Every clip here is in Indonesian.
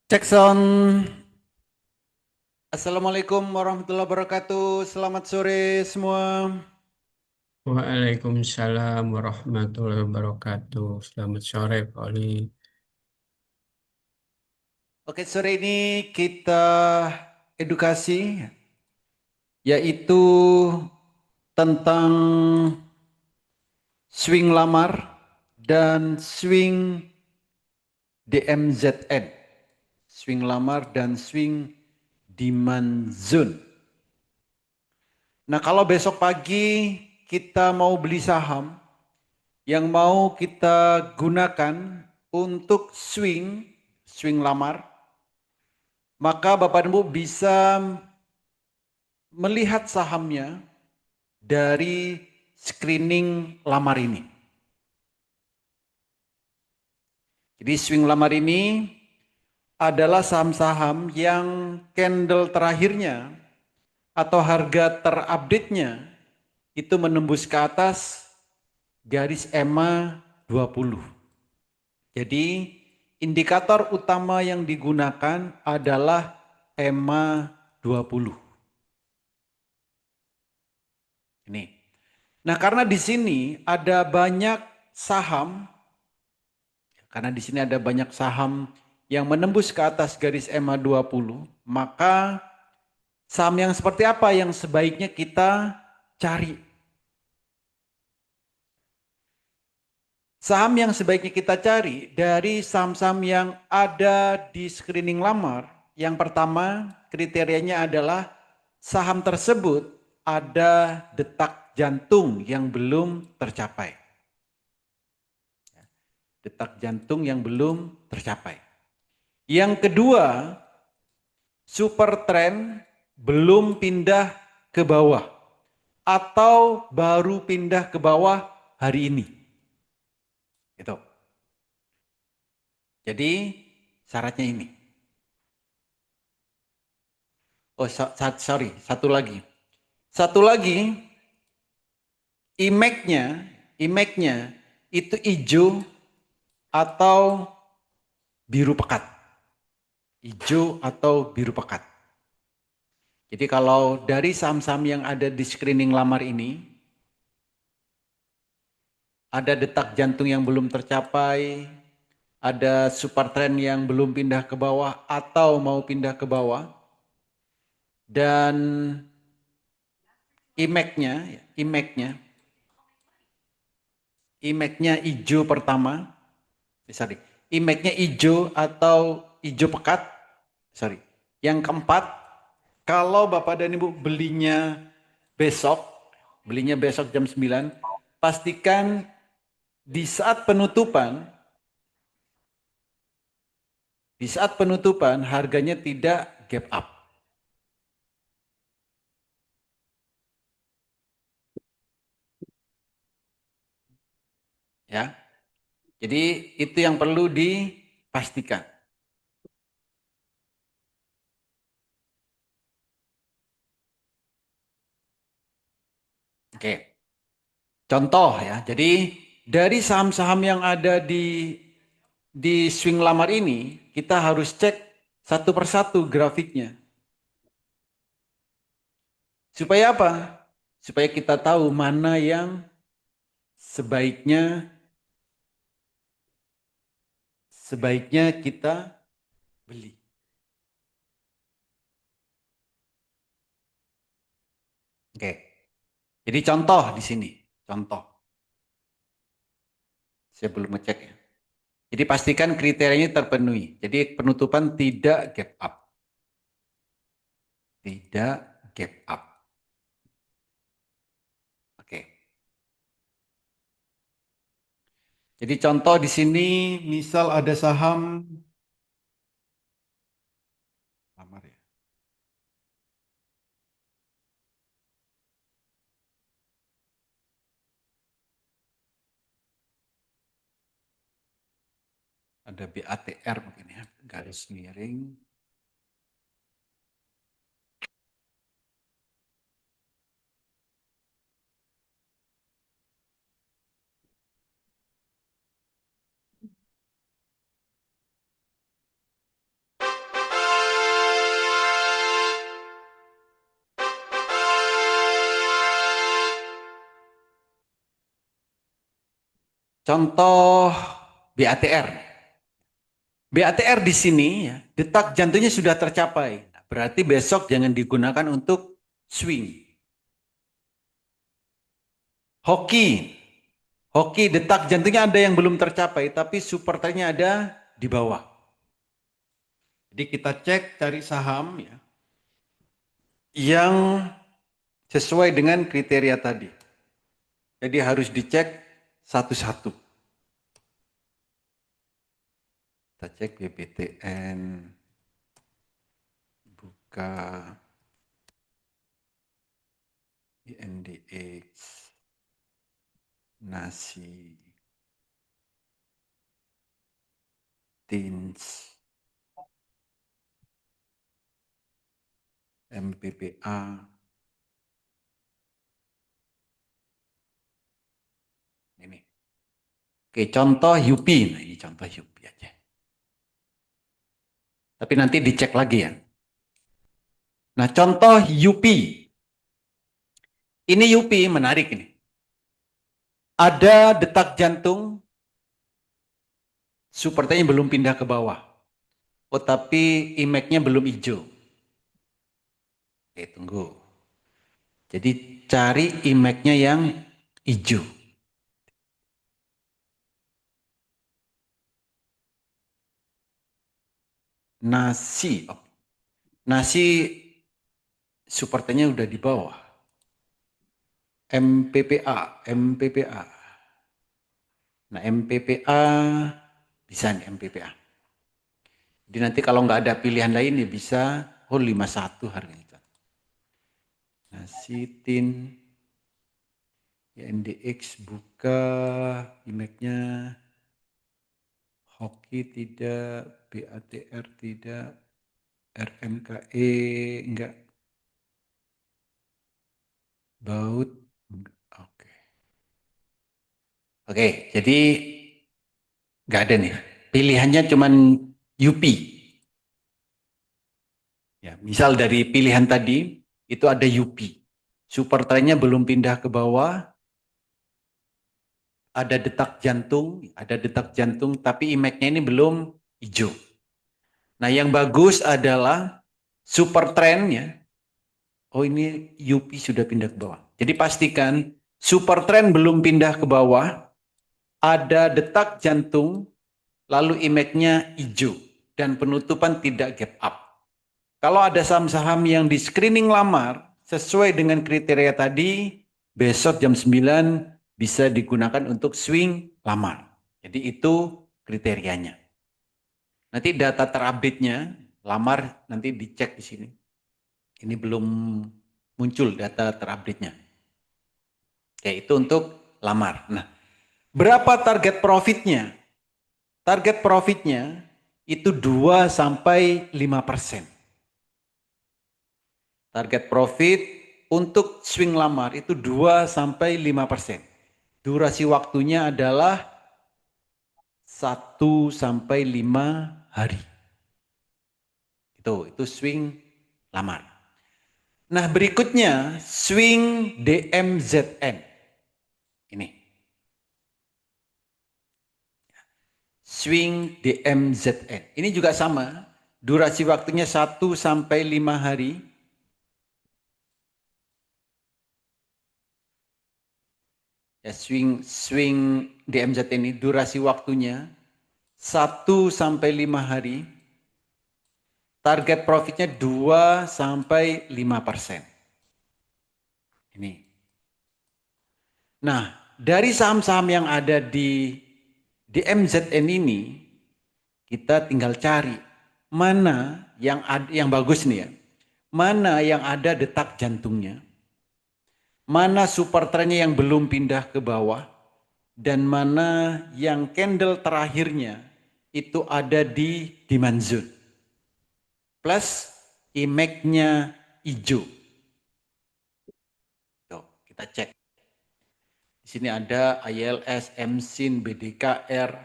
Jackson, Assalamualaikum warahmatullahi wabarakatuh. Selamat sore semua. Waalaikumsalam warahmatullahi wabarakatuh. Selamat sore, Pak Oli. Oke, sore ini kita edukasi, yaitu tentang swing lamar dan swing DMZN. Swing lamar dan swing demand zone. Nah, kalau besok pagi kita mau beli saham, yang mau kita gunakan untuk swing lamar, maka Bapak dan Ibu bisa melihat sahamnya dari screening lamar ini. Jadi swing lamar ini adalah saham-saham yang candle terakhirnya atau harga terupdate-nya itu menembus ke atas garis EMA 20. Jadi indikator utama yang digunakan adalah EMA 20. Ini. Nah, karena di sini ada banyak saham, karena di sini ada banyak saham yang menembus ke atas garis EMA 20, maka saham yang seperti apa yang sebaiknya kita cari? Saham yang sebaiknya kita cari dari saham-saham yang ada di screening lamar, yang pertama kriterianya adalah saham tersebut ada detak jantung yang belum tercapai. Detak jantung yang belum tercapai. Yang kedua, super trend belum pindah ke bawah atau baru pindah ke bawah hari ini. Itu. Jadi syaratnya ini. Oh, sorry, satu lagi. Satu lagi, image-nya itu hijau atau biru pekat. Hijau atau biru pekat. Jadi kalau dari saham-saham yang ada di screening lamar ini, ada detak jantung yang belum tercapai, ada super trend yang belum pindah ke bawah atau mau pindah ke bawah, dan image-nya hijau pertama, sorry, image-nya hijau atau hijau pekat, sorry. Yang keempat, kalau Bapak dan Ibu besok, belinya besok jam 9, pastikan di saat penutupan, harganya tidak gap up. Ya. Jadi itu yang perlu dipastikan. Oke. Contoh ya. Jadi dari saham-saham yang ada di swing lamar ini, kita harus cek satu persatu grafiknya. Supaya apa? Supaya kita tahu mana yang sebaiknya kita beli. Oke. Jadi contoh di sini, contoh. Saya belum ngecek ya. Jadi pastikan kriterianya terpenuhi. Jadi penutupan tidak gap up. Tidak gap up. Oke. Jadi contoh di sini misal ada saham lamar ya. Ada BATR mungkin ya, garis miring. Contoh BATR. BATR di sini ya, detak jantungnya sudah tercapai. Berarti besok jangan digunakan untuk swing. Hoki. Hoki detak jantungnya ada yang belum tercapai, tapi super trendnya ada di bawah. Jadi kita cek cari saham ya, yang sesuai dengan kriteria tadi. Jadi harus dicek satu-satu. Kita cek BBTN, buka INDX, nasi, tins, MPPA. Ini. Oke, contoh UPI. Nah, ini contoh UPI aja. Tapi nanti dicek lagi ya. Nah, contoh UPI. Ini UPI menarik ini. Ada detak jantung, supportnya belum pindah ke bawah. Oh, tapi IMAX-nya belum hijau. Oke, tunggu. Jadi cari IMAX-nya yang hijau. Nasi. Oh, nasi supportnya udah di bawah. MPPA, MPPA. Nah, MPPA bisa nih MPPA. Jadi nanti kalau nggak ada pilihan lain ya bisa 51 harganya. Nasi tin INDX buka IMAX-nya. Hoki tidak, BATR tidak, RMKE enggak, baut enggak. Oke. Oke, jadi nggak ada nih. Pilihannya cuman UPI. Ya, misal dari pilihan tadi itu ada UPI. Super trendnya belum pindah ke bawah, ada detak jantung, tapi IMAX-nya ini belum hijau. Nah, yang bagus adalah super trendnya. Oh, ini UPI sudah pindah ke bawah. Jadi pastikan super trend belum pindah ke bawah, ada detak jantung, lalu IMAX-nya hijau dan penutupan tidak gap up. Kalau ada saham-saham yang di screening lamar sesuai dengan kriteria tadi, besok jam 9 bisa digunakan untuk swing lamar. Jadi itu kriterianya. Nanti data terupdate-nya, lamar nanti dicek di sini. Ini belum muncul data terupdate-nya. Ya, itu untuk lamar. Nah, berapa target profitnya? Target profitnya itu 2 sampai 5%. Target profit untuk swing lamar itu 2 sampai 5%. Durasi waktunya adalah 1 sampai 5 hari. Itu swing lamar. Nah, berikutnya swing DMZN. Ini. Swing DMZN. Ini juga sama. Durasi waktunya 1 sampai 5 hari. Ya, swing DMZN ini durasi waktunya 1 sampai 5 hari. Target profitnya 2 sampai 5%. Ini. Nah, dari saham-saham yang ada di DMZN ini, kita tinggal cari mana yang bagus nih ya. Mana yang ada detak jantungnya. Mana super trendnya yang belum pindah ke bawah. Dan mana yang candle terakhirnya itu ada di demand zone. Plus IMAX-nya hijau. Tuh, kita cek. Di sini ada ILS, MSIN, BDKR,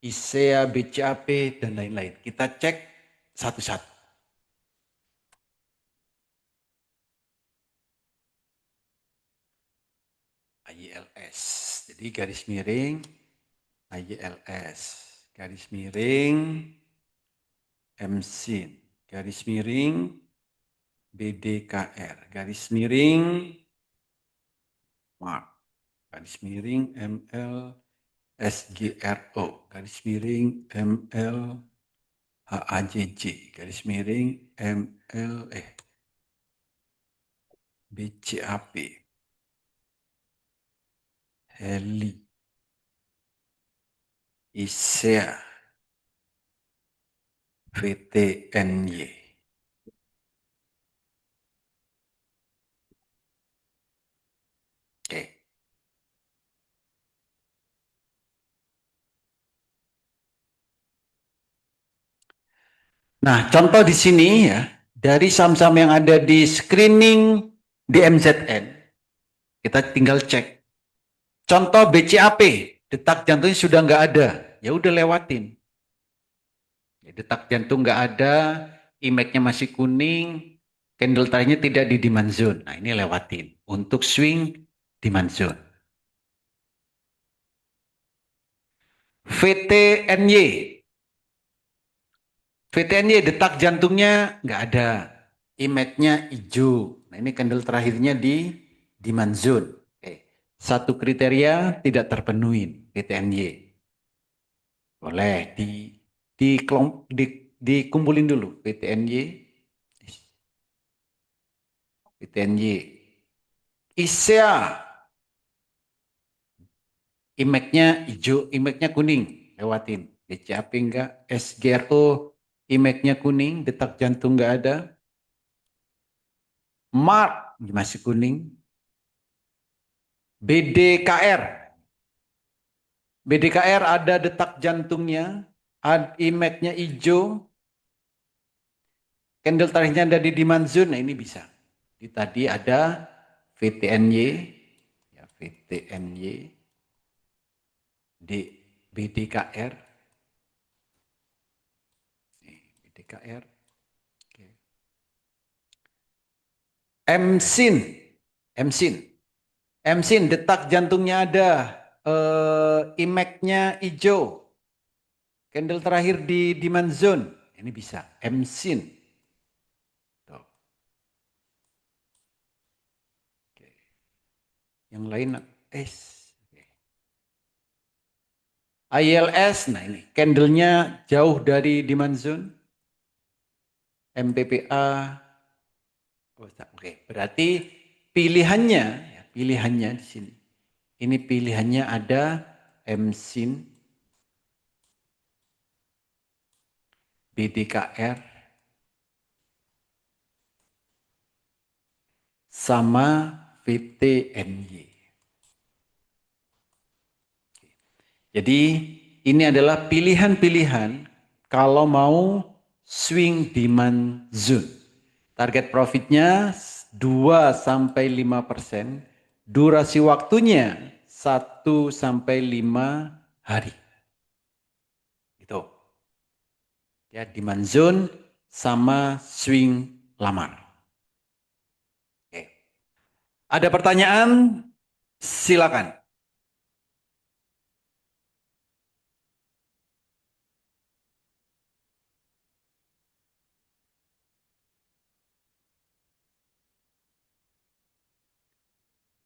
ISEA, BCAP, dan lain-lain. Kita cek satu-satu. ILS. Jadi garis miring ILS, garis miring MSIN, garis miring BDKR, garis miring MARK, garis miring ML SGRO, garis miring ML HAJJ, garis miring ML BCAP, Heli, ISEA, VTNY. Oke. Nah, contoh di sini ya, dari saham-saham yang ada di screening di MZN, kita tinggal cek. Contoh BCAP, detak jantungnya sudah nggak ada, ya udah lewatin. Detak jantung nggak ada, IMAX-nya masih kuning, candle tire-nya tidak di demand zone. Nah, ini lewatin untuk swing demand zone. VTNY, VTNY detak jantungnya nggak ada, IMAX-nya hijau. Nah, ini candle terakhirnya di demand zone. Oke. Satu kriteria tidak terpenuhi VTNY. Boleh dikumpulin dulu VTNY, VTNY, ISEA, IMAX-nya hijau, IMAX-nya kuning, lewatin. BCAP enggak, SGRO, IMAX-nya kuning, detak jantung enggak ada. MARK masih kuning. BDKR, BDKR ada detak jantungnya, IMAX-nya hijau, candle tarikhnya ada di demand zone, nah ini bisa. Jadi tadi ada VTNY, ya VTNY, BDKR, BDKR, MSIN, MSIN, MSIN detak jantungnya ada, IMAX-nya hijau, candle terakhir di demand zone, ini bisa MSIN. Tuh. Oke. Yang lain ILS, nah ini candlenya jauh dari demand zone, MPPA. Oke, berarti pilihannya, ya, pilihannya di sini. Ini pilihannya ada MSIN, BDKR, sama VTNY. Jadi ini adalah pilihan-pilihan kalau mau swing demand zone. Target profitnya 2-5%, durasi waktunya 1-5 hari. Gitu. Ya, demand zone sama swing lamar. Oke. Ada pertanyaan? Silakan.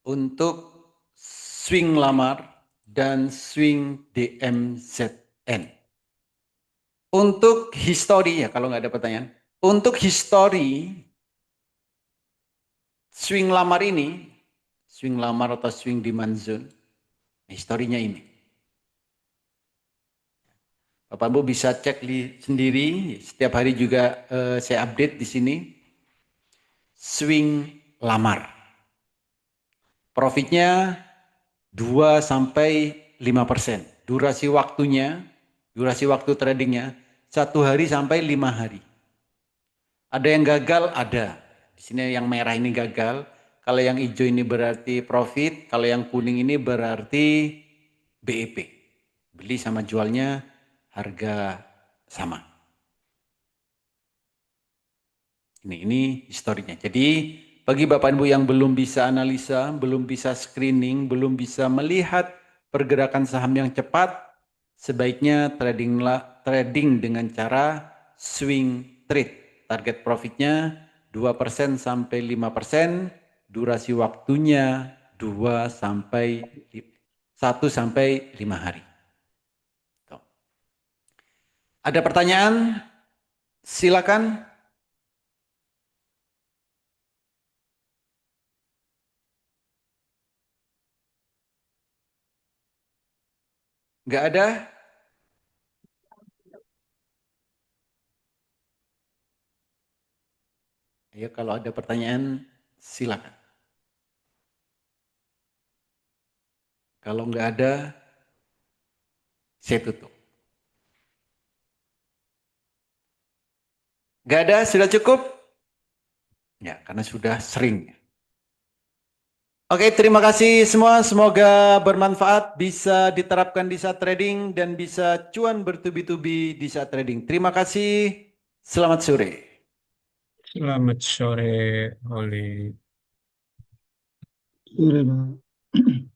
Untuk swing lamar dan swing DMZN. Untuk histori, ya kalau nggak ada pertanyaan. Untuk histori, swing lamar ini, swing lamar atau swing demand zone, historinya ini. Bapak Ibu bisa cek sendiri, setiap hari juga saya update di sini. Swing lamar. Profitnya 2-5%. Durasi waktunya, durasi waktu tradingnya 1 hari sampai 5 hari. Ada yang gagal? Ada. Di sini yang merah ini gagal. Kalau yang hijau ini berarti profit. Kalau yang kuning ini berarti BEP. Beli sama jualnya harga sama. Ini historinya. Jadi bagi Bapak Ibu yang belum bisa analisa, belum bisa screening, belum bisa melihat pergerakan saham yang cepat, sebaiknya trading dengan cara swing trade. Target profitnya 2% sampai 5%, durasi waktunya 1 sampai 5 hari. Tuh. Ada pertanyaan? Silakan. Nggak ada? Ayo kalau ada pertanyaan, silakan. Kalau nggak ada, saya tutup. Nggak ada, sudah cukup? Ya, karena sudah sering. Oke, terima kasih semua. Semoga bermanfaat, bisa diterapkan di saat trading, dan bisa cuan bertubi-tubi di saat trading. Terima kasih. Selamat sore. Selamat sore, Oli. Sore, Pak.